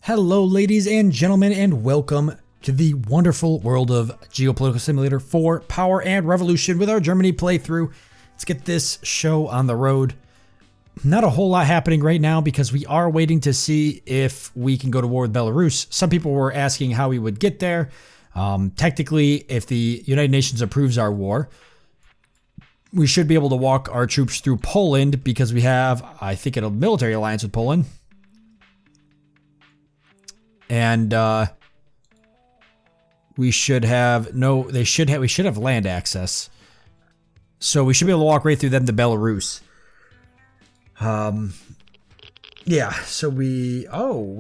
Hello, ladies and gentlemen, and welcome to the wonderful world of Geopolitical Simulator 4 Power and Revolution with our Germany playthrough. Let's get this show on the road. Not a whole lot happening right now because we are waiting to see if we can go to war with Belarus. Some people were asking how we would get there. Technically, if the United Nations approves our war, we should be able to walk our troops through Poland because we have, I think, a military alliance with Poland. And we should have we should have land access. So we should be able to walk right through them to Belarus. Yeah, so we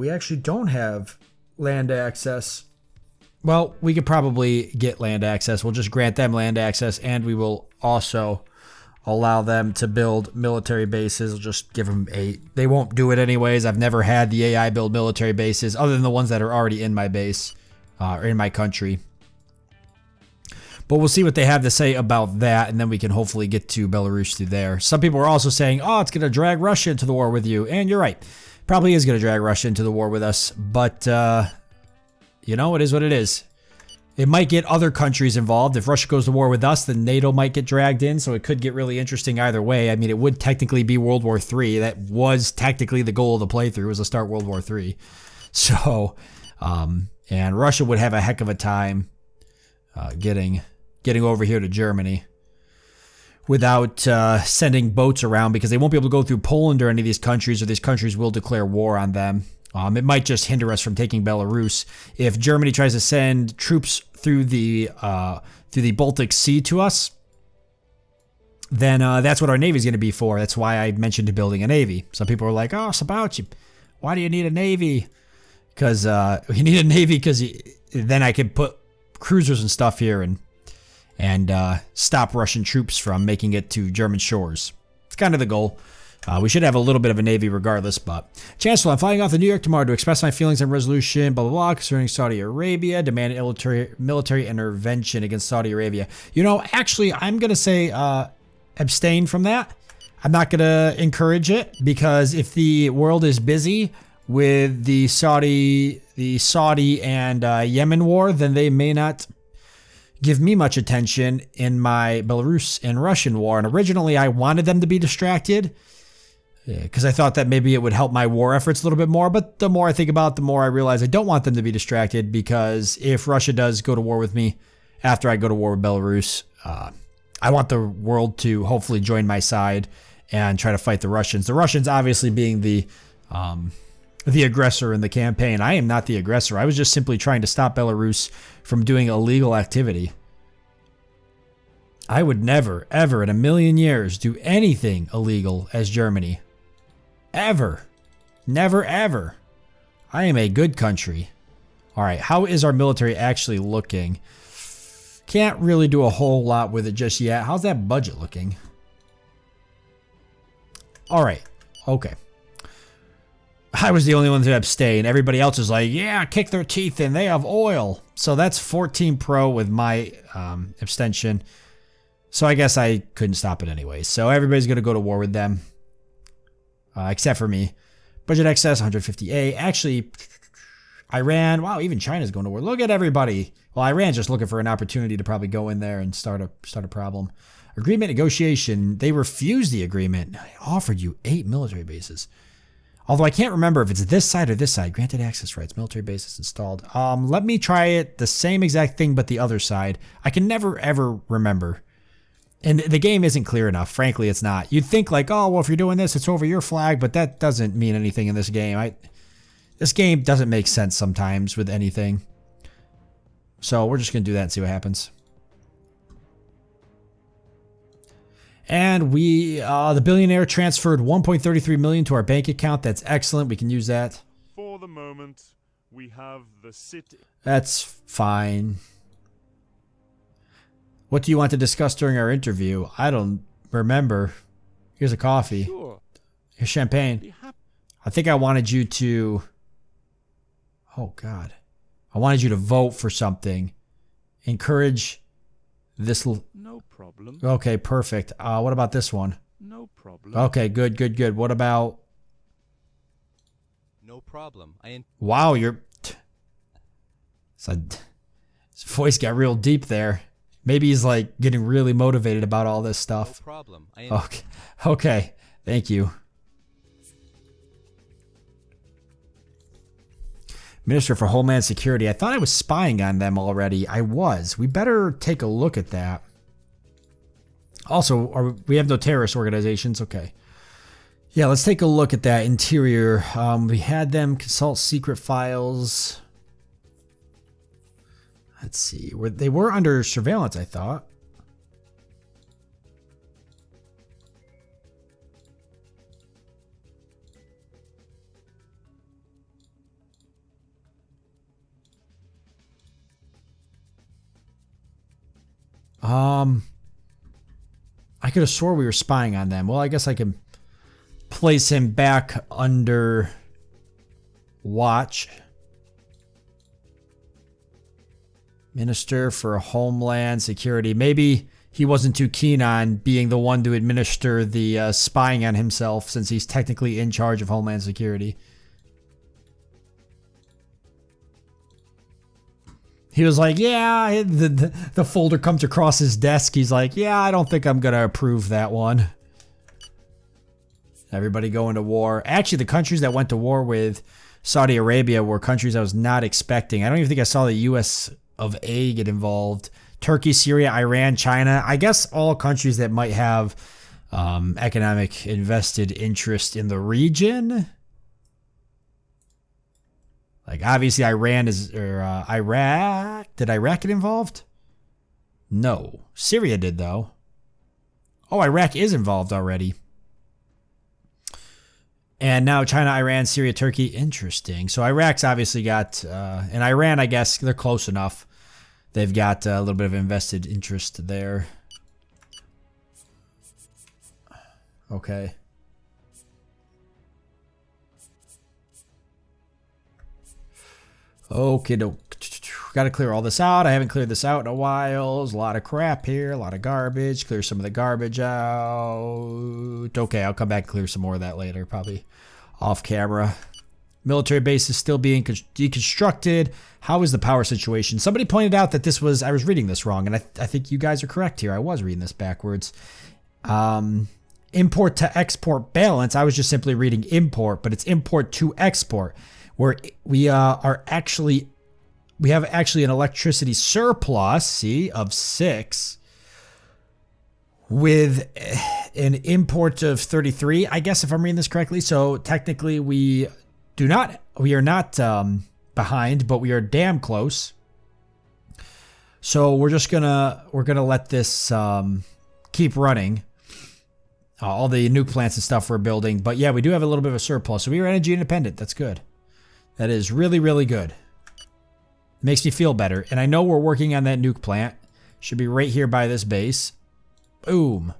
actually don't have land access. Well, we could probably get land access. We'll just grant them land access, and we will also allow them to build military bases. We'll just give them 8. They won't do it anyways. I've never had the AI build military bases other than the ones that are already in my base or in my country. But we'll see what they have to say about that, and then we can hopefully get to Belarus through there. Some people are also saying, oh, it's going to drag Russia into the war with you. And you're right. Probably is going to drag Russia into the war with us. But, you know, it is what it is. It might get other countries involved. If Russia goes to war with us, then NATO might get dragged in, so it could get really interesting either way. I mean, it would technically be World War III. That was technically the goal of the playthrough, was to start World War III. So, and Russia would have a heck of a time getting over here to Germany without sending boats around, because they won't be able to go through Poland or any of these countries, or these countries will declare war on them. It might just hinder us from taking Belarus. If Germany tries to send troops through the Baltic Sea to us, then that's what our Navy is going to be for. That's why I mentioned building a Navy. Some people are like, oh, Sabouts, why do you need a Navy? Because you need a Navy because then I can put cruisers and stuff here and stop Russian troops from making it to German shores. It's kind of the goal. We should have a little bit of a Navy regardless, but Chancellor, I'm flying off to New York tomorrow to express my feelings and resolution, blah, blah, blah, concerning Saudi Arabia, demand military intervention against Saudi Arabia. You know, actually, I'm going to say abstain from that. I'm not going to encourage it, because if the world is busy with the Saudi and Yemen war, then they may not give me much attention in my Belarus and Russian war. And originally, I wanted them to be distracted, because I thought that maybe it would help my war efforts a little bit more. But the more I think about it, the more I realize I don't want them to be distracted, because if Russia does go to war with me after I go to war with Belarus, I want the world to hopefully join my side and try to fight the Russians. The Russians obviously being the aggressor in the campaign. I am not the aggressor. I was just simply trying to stop Belarus from doing illegal activity. I would never, ever in a million years do anything illegal as Germany. Ever. Never, ever. I am a good country. All right, how is our military actually looking? Can't really do a whole lot with it just yet. How's that budget looking? All right, okay. I was the only one to abstain. Everybody else is like, yeah, kick their teeth in. They have oil. So that's 14 pro with my abstention. So I guess I couldn't stop it anyway. So everybody's going to go to war with them. Except for me. Budget excess, 150A. Actually, Iran. Wow, even China's going to war. Look at everybody. Well, Iran's just looking for an opportunity to probably go in there and start a problem. Agreement negotiation. They refused the agreement. I offered you 8 military bases. Although I can't remember if it's this side or this side. Granted access rights. Military bases installed. Let me try it. The same exact thing, but the other side. I can never, ever remember. And the game isn't clear enough. Frankly, it's not. You'd think like, oh, well, if you're doing this, it's over your flag. But that doesn't mean anything in this game. This game doesn't make sense sometimes with anything. So we're just going to do that and see what happens. And the billionaire transferred 1.33 million to our bank account. That's excellent. We can use that. For the moment, we have the city. That's fine. What do you want to discuss during our interview? I don't remember. Here's a coffee. Sure. Here's champagne. I think I wanted you to... Oh, God. I wanted you to vote for something. Encourage this... No problem. Okay, perfect. What about this one? No problem. Okay, good. What about... No No problem. Wow, his voice got real deep there. Maybe he's like getting really motivated about all this stuff. No problem. Okay. Okay. Thank you. Minister for Homeland Security. I thought I was spying on them already. I was. We better take a look at that. Also, we have no terrorist organizations. Okay. Yeah, let's take a look at that interior. We had them consult secret files. Let's see. They were under surveillance, I thought. I could have swore we were spying on them. Well, I guess I can place him back under watch. Minister for Homeland Security. Maybe he wasn't too keen on being the one to administer the spying on himself, since he's technically in charge of Homeland Security. He was like, yeah, the folder comes across his desk. He's like, yeah, I don't think I'm going to approve that one. Everybody going to war. Actually, the countries that went to war with Saudi Arabia were countries I was not expecting. I don't even think I saw the U.S. of A get involved. Turkey, Syria, Iran, China. I guess all countries that might have economic invested interest in the region. Like, obviously, Iraq. Did Iraq get involved? No. Syria did, though. Oh, Iraq is involved already. And now China, Iran, Syria, Turkey. Interesting. So Iraq's obviously got, and Iran, I guess, they're close enough. They've got a little bit of invested interest there. Okay. Okay, got to clear all this out. I haven't cleared this out in a while. There's a lot of crap here, a lot of garbage. Clear some of the garbage out. Okay, I'll come back and clear some more of that later, probably off camera. Military base is still being deconstructed. How is the power situation? Somebody pointed out that I was reading this wrong, and I think you guys are correct here. I was reading this backwards. Import to export balance. I was just simply reading import, but it's import to export. Where we have actually an electricity surplus, see, of 6 with an import of 33, I guess, if I'm reading this correctly. So technically we are not behind, but we are damn close. So we're gonna let this keep running. All the nuke plants and stuff we're building. But yeah, we do have a little bit of a surplus. So we are energy independent. That's good. That is really, really good. It makes me feel better. And I know we're working on that nuke plant. Should be right here by this base. Boom.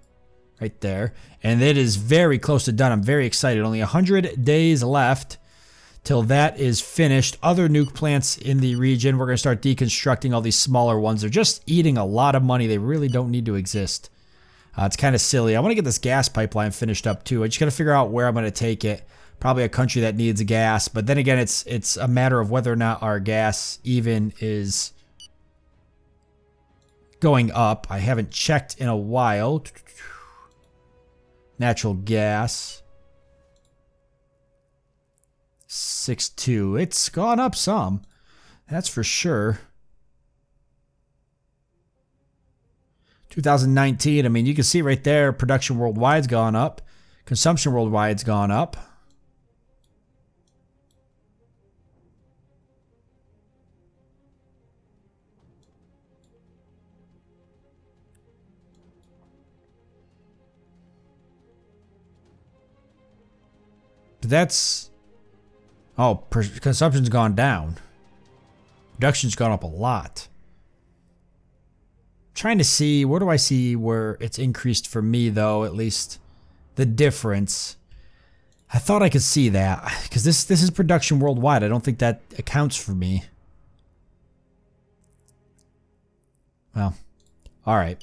Right there. And it is very close to done. I'm very excited. Only 100 days left till that is finished. Other nuke plants in the region. We're going to start deconstructing all these smaller ones. They're just eating a lot of money. They really don't need to exist. It's kind of silly. I want to get this gas pipeline finished up too. I just got to figure out where I'm going to take it. Probably a country that needs gas, but then again, it's a matter of whether or not our gas even is going up. I haven't checked in a while. Natural gas. 6.2. It's gone up some. That's for sure. 2019, I mean, you can see right there, production worldwide's gone up. Consumption worldwide's gone up. That's, consumption's gone down. Production's gone up a lot. Trying to see, where do I see where it's increased for me though, at least the difference. I thought I could see that because this is production worldwide. I don't think that accounts for me. Well, all right.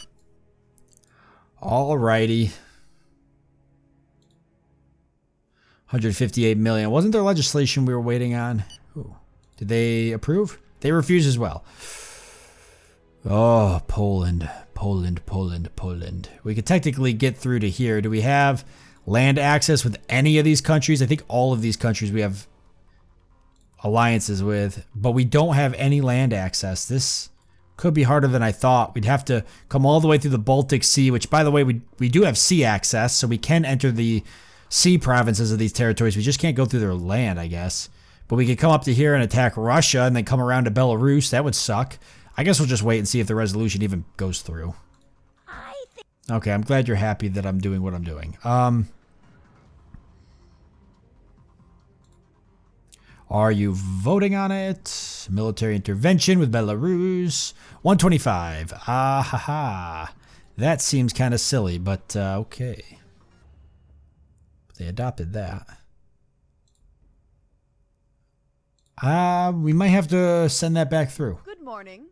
All righty. 158 million. Wasn't there legislation we were waiting on? Ooh. Did they approve? They refused as well. Oh, Poland. We could technically get through to here. Do we have land access with any of these countries? I think all of these countries we have alliances with, but we don't have any land access. This could be harder than I thought. We'd have to come all the way through the Baltic Sea, which, by the way, we do have sea access, so we can enter the sea provinces of these territories. We just can't go through their land, I guess. But we could come up to here and attack Russia and then come around to Belarus. That would suck. I guess we'll just wait and see if the resolution even goes through. Okay, I'm glad you're happy that I'm doing what I'm doing. Are you voting on it? Military intervention with Belarus. 125. Ah ha ha. That seems kind of silly, but okay. They adopted that. We might have to send that back through. Good morning.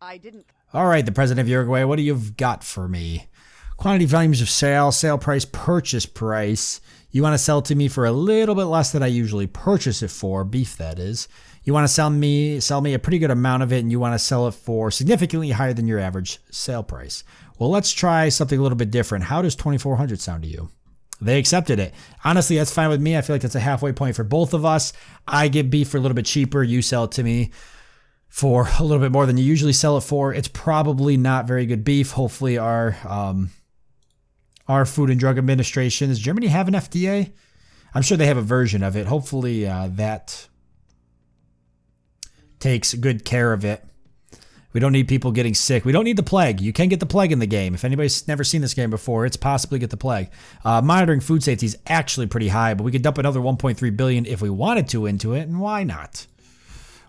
I didn't. All right, the president of Uruguay, what do you've got for me? Quantity, volumes of sale, sale price, purchase price. You want to sell to me for a little bit less than I usually purchase it for, beef that is. You want to sell me a pretty good amount of it, and you want to sell it for significantly higher than your average sale price. Well, let's try something a little bit different. How does 2,400 sound to you? They accepted it. Honestly, that's fine with me. I feel like that's a halfway point for both of us. I get beef for a little bit cheaper. You sell it to me for a little bit more than you usually sell it for. It's probably not very good beef. Hopefully our Food and Drug Administration, does Germany have an FDA? I'm sure they have a version of it. Hopefully that takes good care of it. We don't need people getting sick. We don't need the plague. You can get the plague in the game. If anybody's never seen this game before, it's possibly get the plague. Monitoring food safety is actually pretty high, but we could dump another 1.3 billion if we wanted to into it, and why not?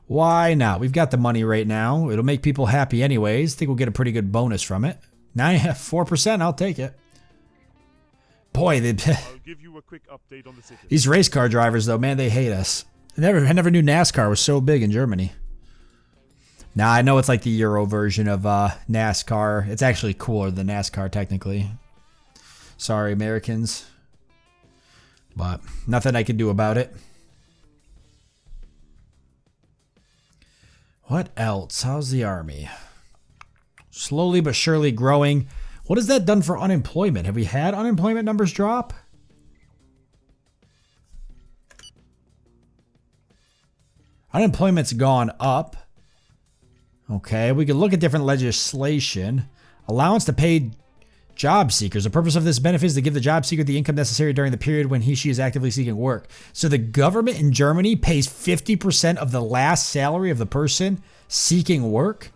Why not? We've got the money right now. It'll make people happy anyways. I think we'll get a pretty good bonus from it. 4%, I'll take it. Boy, I'll give you a quick update on the city. These race car drivers, though, man, they hate us. I never knew NASCAR was so big in Germany. Now, I know it's like the Euro version of NASCAR. It's actually cooler than NASCAR, technically. Sorry, Americans. But nothing I can do about it. What else? How's the army? Slowly but surely growing. What has that done for unemployment? Have we had unemployment numbers drop? Unemployment's gone up. Okay, we can look at different legislation. Allowance to paid job seekers. The purpose of this benefit is to give the job seeker the income necessary during the period when he/she is actively seeking work. So the government in Germany pays 50% of the last salary of the person seeking work?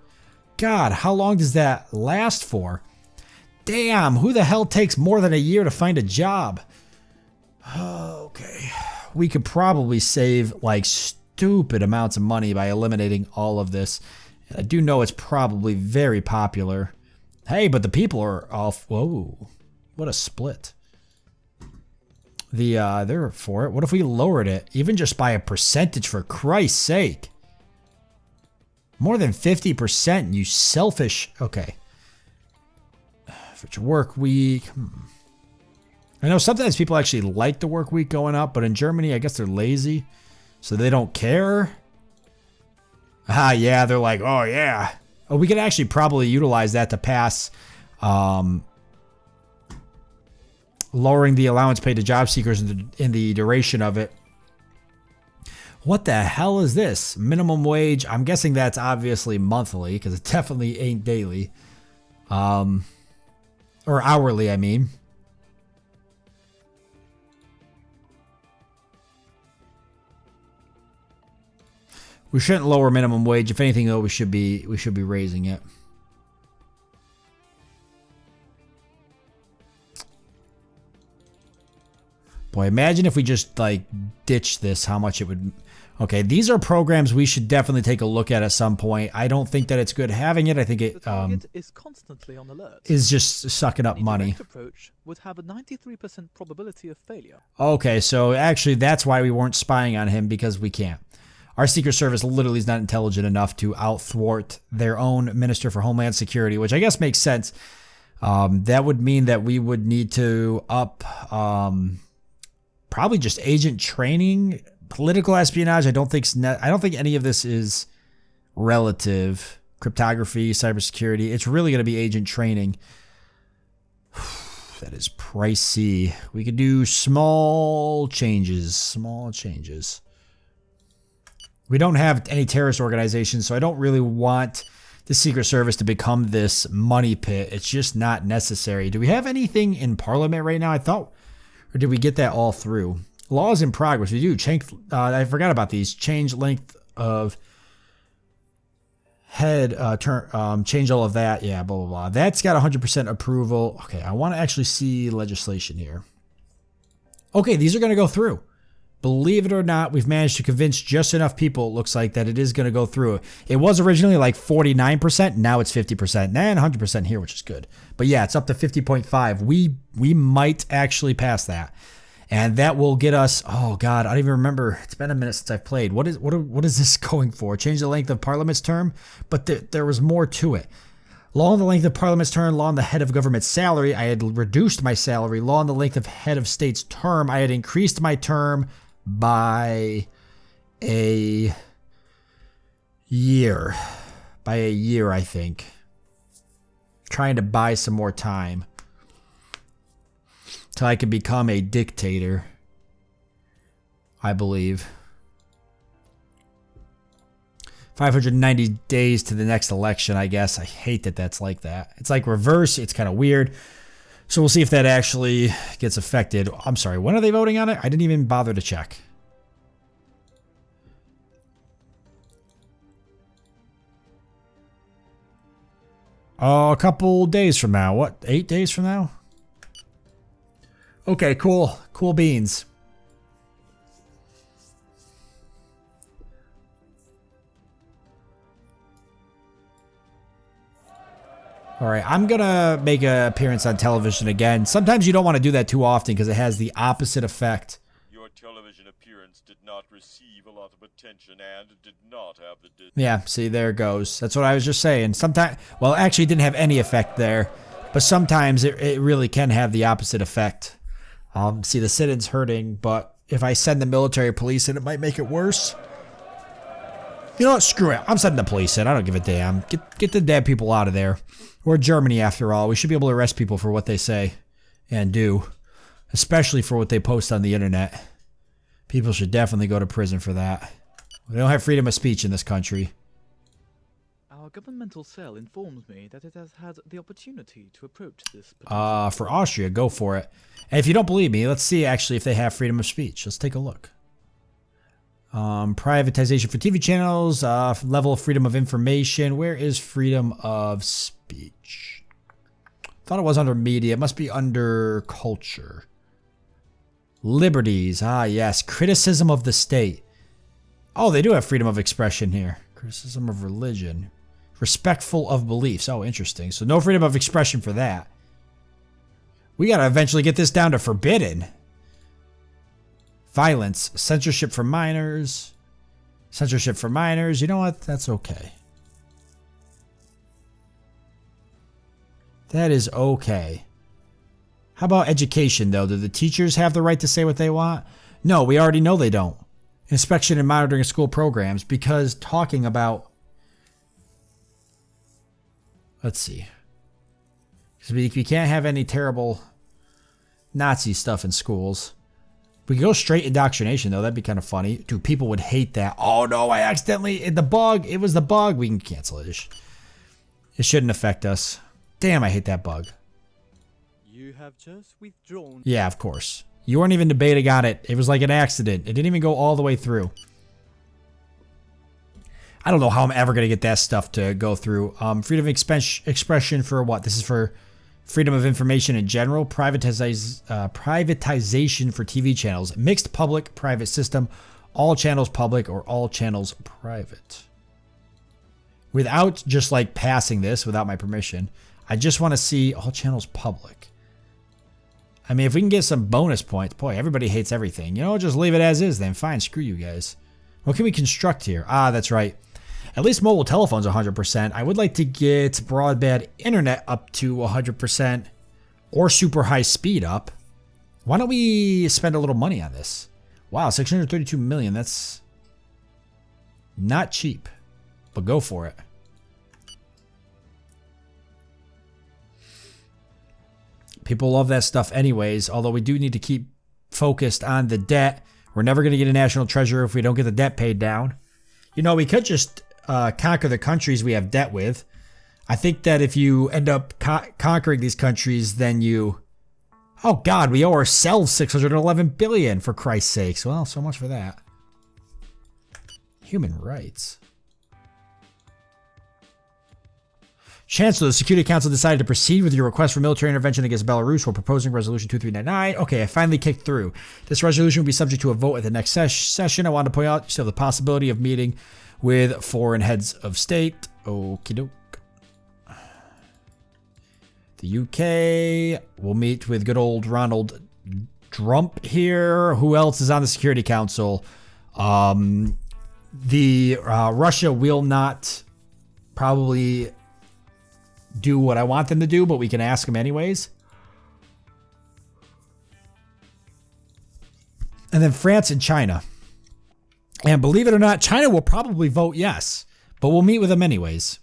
God, how long does that last for? Damn, who the hell takes more than a year to find a job? Okay. We could probably save like stupid amounts of money by eliminating all of this. I do know it's probably very popular. Hey, but the people are off. Whoa, what a split. They're for it. What if we lowered it, even just by a percentage, for Christ's sake? More than 50%, you selfish. Okay. For your work week. I know sometimes people actually like the work week going up, but in Germany, I guess they're lazy, so they don't care. Ah, yeah, they're like, oh, yeah. Oh, we could actually probably utilize that to pass lowering the allowance paid to job seekers in the duration of it. What the hell is this? Minimum wage. I'm guessing that's obviously monthly because it definitely ain't daily. Or hourly, I mean. We shouldn't lower minimum wage. If anything, though, we should be raising it. Boy, imagine if we just like ditch this, how much it would. Okay, these are programs we should definitely take a look at some point. I don't think that it's good having it. I think it is constantly on alert. Is just sucking up money. The approach would have a 93% probability of failure. Okay, so actually that's why we weren't spying on him, because we can't. Our Secret Service literally is not intelligent enough to out-thwart their own Minister for Homeland Security, which I guess makes sense. That would mean that we would need to up probably just agent training, political espionage. I don't think any of this is relative. Cryptography, cybersecurity. It's really going to be agent training. That is pricey. We could do small changes. We don't have any terrorist organizations, so I don't really want the Secret Service to become this money pit. It's just not necessary. Do we have anything in Parliament right now? I thought, or did we get that all through? Laws in progress. We do. I forgot about these. Change length of head, change all of that. Yeah, blah, blah, blah. That's got 100% approval. Okay, I want to actually see legislation here. Okay, these are going to go through. Believe it or not, we've managed to convince just enough people, it looks like, that it is going to go through. It was originally like 49%. Now it's 50%. And 100% here, which is good. But yeah, it's up to 50.5. We might actually pass that. And that will get us, oh God, I don't even remember. It's been a minute since I've played. What is this going for? Change the length of Parliament's term? But there was more to it. Law on the length of Parliament's term, law on the head of government's salary. I had reduced my salary. Law on the length of head of state's term. I had increased my term by a year. By a year, I think. Trying to buy some more time. Till I could become a dictator, I believe. 590 days to the next election, I guess. I hate that that's like that. It's like reverse. It's kind of weird. So we'll see if that actually gets affected. I'm sorry, when are they voting on it? I didn't even bother to check. Oh, a couple days from now. What, 8 days from now? Okay, cool. Cool beans. All right, I'm going to make an appearance on television again. Sometimes you don't want to do that too often because it has the opposite effect. Your television appearance did not receive a lot of attention and did not have the... Yeah, see, there it goes. That's what I was just saying. Sometimes, well, actually it didn't have any effect there, but sometimes it really can have the opposite effect. See, the sit-in's hurting, but if I send the military police in, it might make it worse. You know what? Screw it. I'm sending the police in. I don't give a damn. Get the dead people out of there. We're Germany, after all. We should be able to arrest people for what they say and do, especially for what they post on the internet. People should definitely go to prison for that. We don't have freedom of speech in this country. Our governmental cell informed me that it has had the opportunity to approach this. For Austria, go for it. And if you don't believe me, let's see actually if they have freedom of speech. Let's take a look. Privatization for TV channels, level of freedom of information. Where is freedom of speech? Thought it was under media. It must be under culture. Liberties. Ah, yes. Criticism of the state. Oh, they do have freedom of expression here. Criticism of religion. Respectful of beliefs. Oh, interesting. So no freedom of expression for that. We got to eventually get this down to forbidden. Violence. Censorship for minors. Censorship for minors. You know what? That's okay. That is okay. How about education, though? Do the teachers have the right to say what they want? No, we already know they don't. Inspection and monitoring of school programs, because talking about... Let's see. Because we can't have any terrible Nazi stuff in schools. We could go straight indoctrination, though. That'd be kind of funny. Dude, people would hate that. Oh, no, I accidentally... It was the bug. We can cancel it. It shouldn't affect us. Damn, I hate that bug. You have just withdrawn. Yeah, of course. You weren't even debating on it. It was like an accident. It didn't even go all the way through. I don't know how I'm ever going to get that stuff to go through. Freedom of expression for what? This is for freedom of information in general. Privatization for TV channels. Mixed public-private system. All channels public or all channels private. Without just like passing this, without my permission, I just want to see all channels public. I mean, if we can get some bonus points, boy, everybody hates everything. You know, just leave it as is then. Fine, screw you guys. What can we construct here? Ah, that's right. At least mobile telephones 100%. I would like to get broadband internet up to 100% or super high speed up. Why don't we spend a little money on this? Wow, 632 million. That's not cheap, but go for it. People love that stuff anyways, although we do need to keep focused on the debt. We're never going to get a national treasure if we don't get the debt paid down. You know, we could just conquer the countries we have debt with. I think that if you end up conquering these countries, then you... Oh, God, we owe ourselves $611 billion, for Christ's sakes. Well, so much for that. Human rights. Chancellor, the Security Council decided to proceed with your request for military intervention against Belarus. We're proposing Resolution 2399. Okay, I finally kicked through. This resolution will be subject to a vote at the next session. I want to point out you still have the possibility of meeting with foreign heads of state. Okie doke. The UK will meet with good old Ronald Trump here. Who else is on the Security Council? Russia will not probably do what I want them to do, but we can ask them anyways. And then France and China. And believe it or not, China will probably vote yes, but we'll meet with them anyways.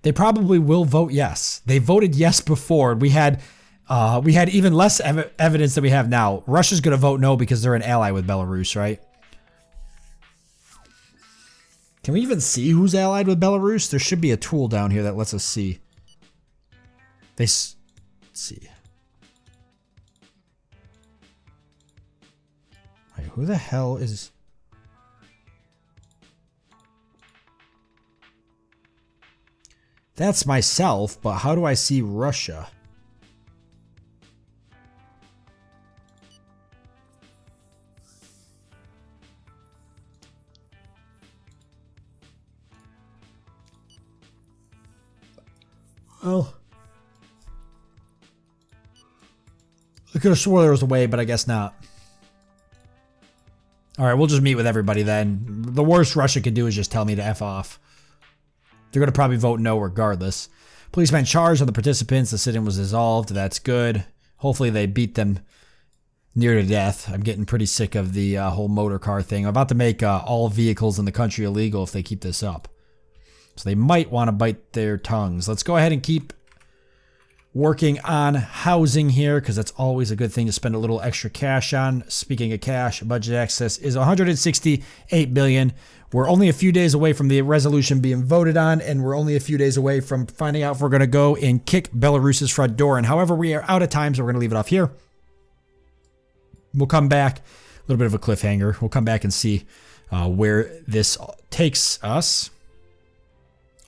They probably will vote yes. They voted yes before. We had even less evidence than we have now. Russia's going to vote no because they're an ally with Belarus, right? Can we even see who's allied with Belarus? There should be a tool down here that lets us see. Let's see. Wait, who the hell is... That's myself, but how do I see Russia? Well, I could have swore there was a way, but I guess not. All right, we'll just meet with everybody then. The worst Russia could do is just tell me to F off. They're going to probably vote no regardless. Policeman charged on the participants. The sit-in was dissolved. That's good. Hopefully they beat them near to death. I'm getting pretty sick of the whole motor car thing. I'm about to make all vehicles in the country illegal if they keep this up. So they might want to bite their tongues. Let's go ahead and keep working on housing here because that's always a good thing to spend a little extra cash on. Speaking of cash, budget access is $168 billion. We're only a few days away from the resolution being voted on, and we're only a few days away from finding out if we're going to go and kick Belarus's front door. And however, we are out of time, so we're going to leave it off here. We'll come back. A little bit of a cliffhanger. We'll come back and see where this takes us.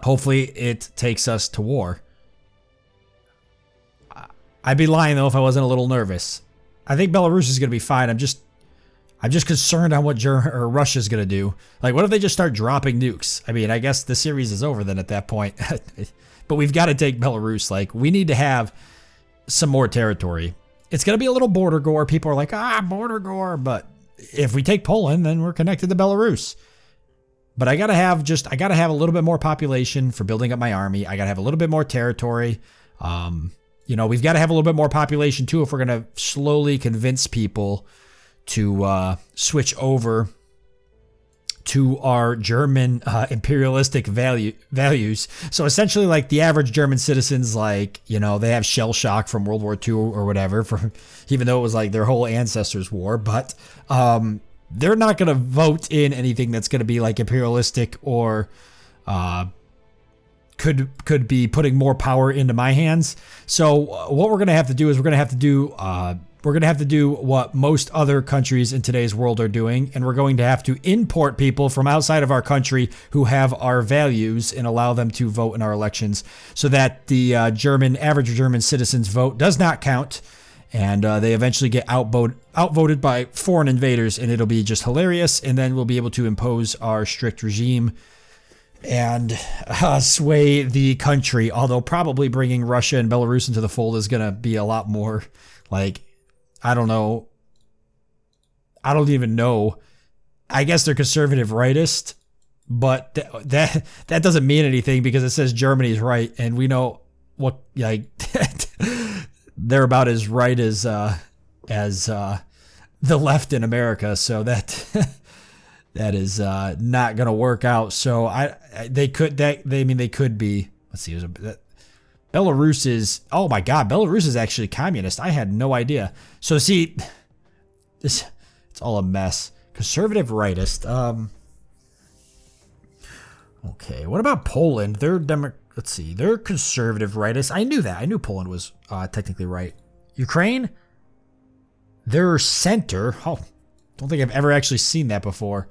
Hopefully, it takes us to war. I'd be lying, though, if I wasn't a little nervous. I think Belarus is going to be fine. I'm just concerned on what Russia's going to do. Like, what if they just start dropping nukes? I mean, I guess the series is over then at that point. But we've got to take Belarus. Like, we need to have some more territory. It's going to be a little border gore. People are like, border gore. But if we take Poland, then we're connected to Belarus. But I got to have a little bit more population for building up my army. I got to have a little bit more territory. We've got to have a little bit more population, too, if we're going to slowly convince people to switch over to our German imperialistic values. So essentially, like the average German citizens, like, they have shell shock from World War II or whatever, even though it was like their whole ancestors' war. But they're not going to vote in anything that's going to be like imperialistic or could be putting more power into my hands. So what we're going to have to do is we're going to have to do what most other countries in today's world are doing, and we're going to have to import people from outside of our country who have our values and allow them to vote in our elections so that the average German citizens' vote does not count, and they eventually get outvoted by foreign invaders, and it'll be just hilarious, and then we'll be able to impose our strict regime and sway the country, although probably bringing Russia and Belarus into the fold is going to be a lot more like, I don't know. I don't even know. I guess they're conservative rightist, but that doesn't mean anything because it says Germany's right, and we know what they're about as right as as the left in America. So that that is not going to work out. So they could be. Let's see. Belarus is. Oh my God, Belarus is actually communist. I had no idea. So see, it's all a mess. Conservative rightist. Okay, what about Poland? Let's see. They're conservative rightist. I knew that. I knew Poland was technically right. Ukraine? They're center. Oh, don't think I've ever actually seen that before.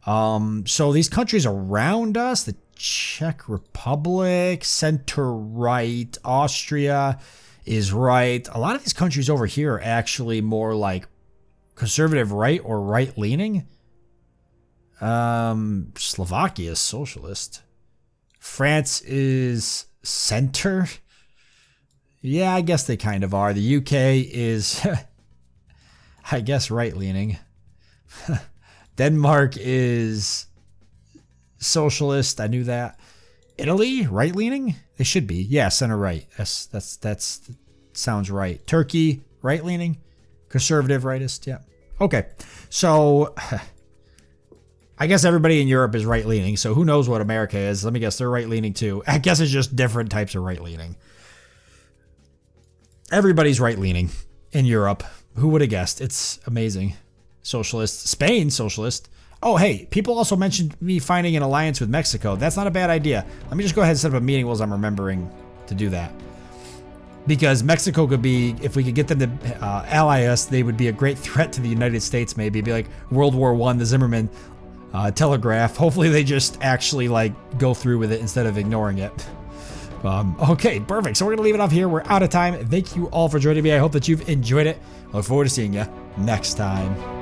So these countries around us, the Czech Republic, center right, Austria is right. A lot of these countries over here are actually more like conservative right or right leaning. Slovakia is socialist. France is center. Yeah, I guess they kind of are. The UK is, I guess, right leaning. Denmark is socialist. I knew that. Italy, right leaning? They should be. Yeah, center right. That's sounds right. Turkey, right leaning. Conservative rightist. Yeah. Okay. So I guess everybody in Europe is right leaning. So who knows what America is? Let me guess, they're right leaning too. I guess it's just different types of right leaning. Everybody's right leaning in Europe. Who would have guessed? It's amazing. Socialist. Spain, socialist. Oh, hey, people also mentioned me finding an alliance with Mexico. That's not a bad idea. Let me just go ahead and set up a meeting while I'm remembering to do that. Because Mexico could be, if we could get them to ally us, they would be a great threat to the United States, maybe. It'd be like World War I, the Zimmerman telegraph. Hopefully they just actually like go through with it instead of ignoring it. Okay, perfect. So we're going to leave it off here. We're out of time. Thank you all for joining me. I hope that you've enjoyed it. I look forward to seeing you next time.